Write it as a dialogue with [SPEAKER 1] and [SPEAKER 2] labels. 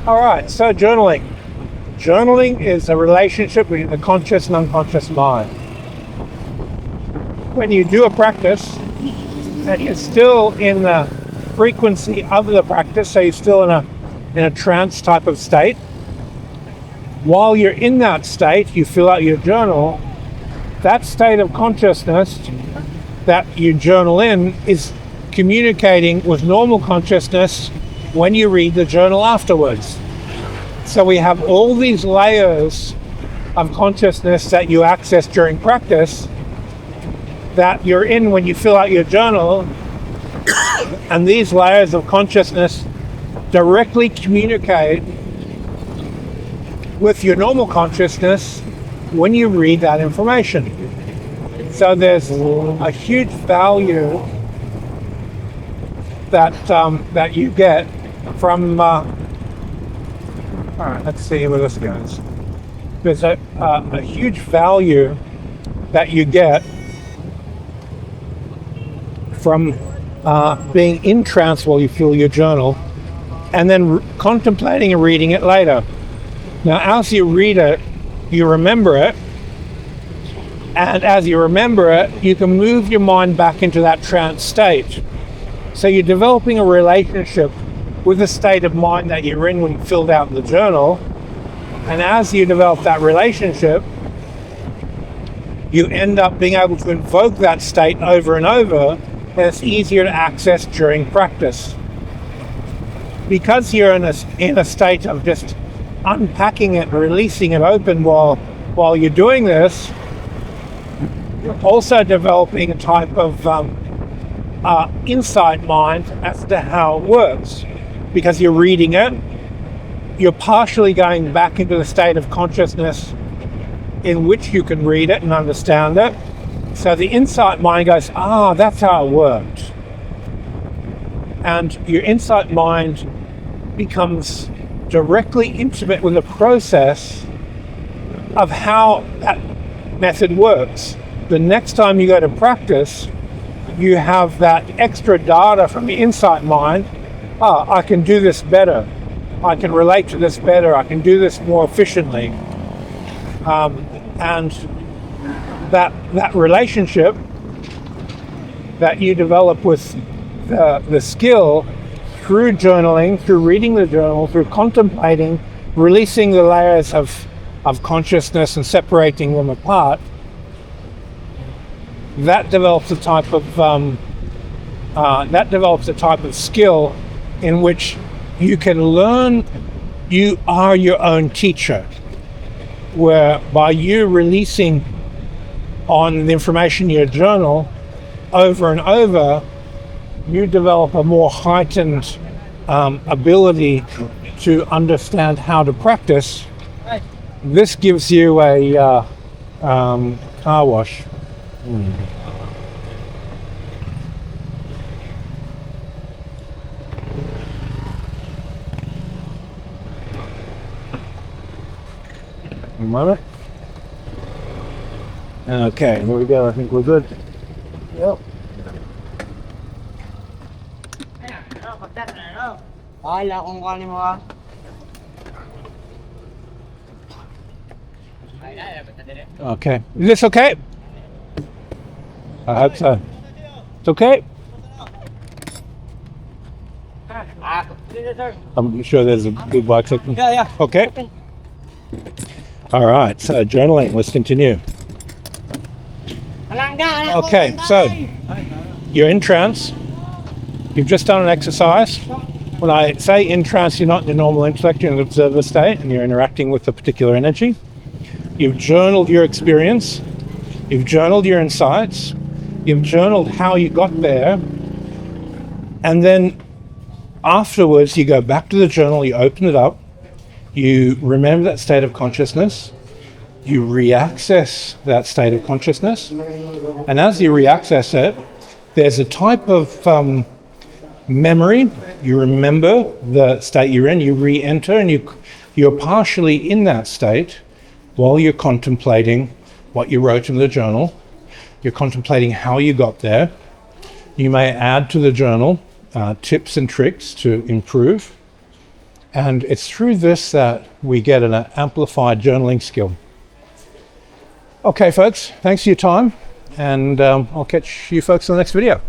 [SPEAKER 1] All right, so journaling. Journaling is a relationship between the conscious and unconscious mind. When you do a practice and you're still in the frequency of the practice, so you're still in a trance type of state, while you're in that state, you fill out your journal. That state of consciousness that you journal in is communicating with normal consciousness when you read the journal afterwards. So we have all these layers of consciousness that you access during practice that you're in when you fill out your journal, and these layers of consciousness directly communicate with your normal consciousness when you read that information. So there's a huge value that you get from all right, let's see where this goes. There's a huge value that you get from being in trance while you fill your journal, and then contemplating and reading it later. Now, as you read it, you remember it, and as you remember it, you can move your mind back into that trance state. So you're developing a relationship with the state of mind that you're in when you filled out the journal, and as you develop that relationship, you end up being able to invoke that state over and over, and it's easier to access during practice. Because you're in a state of just unpacking it and releasing it open while you're doing this, you're also developing a type of insight mind as to how it works. Because you're reading it, you're partially going back into the state of consciousness in which you can read it and understand it. So the insight mind goes, that's how it worked. And your insight mind becomes directly intimate with the process of how that method works. The next time you go to practice, you have that extra data from the insight mind. I can do this better. I can relate to this better. I can do this more efficiently. And that relationship that you develop with the skill through journaling, through reading the journal, through contemplating, releasing the layers of consciousness and separating them apart, that develops a type of skill in which you can learn. You are your own teacher, where by you releasing on the information in your journal over and over, you develop a more heightened ability to understand how to practice. This gives you a car wash. A moment. Okay, here we go. I think we're good. Yep. Okay. Is this okay? I hope so. It's okay? I'm sure there's a big bike section.
[SPEAKER 2] Yeah.
[SPEAKER 1] Okay. All right, so journaling, let's continue. Okay, so you're in trance. You've just done an exercise. When I say in trance, you're not in the normal intellect, you're in an observer state, and you're interacting with a particular energy. You've journaled your experience. You've journaled your insights. You've journaled how you got there. And then afterwards, you go back to the journal, you open it up, you remember that state of consciousness, you re-access that state of consciousness, and as you re-access it, there's a type of memory. You remember the state you're in, you re-enter, and you're partially in that state while you're contemplating what you wrote in the journal. You're contemplating how you got there. You may add to the journal tips and tricks to improve. And it's through this that we get an amplified journaling skill. Okay, folks, thanks for your time, and I'll catch you folks in the next video.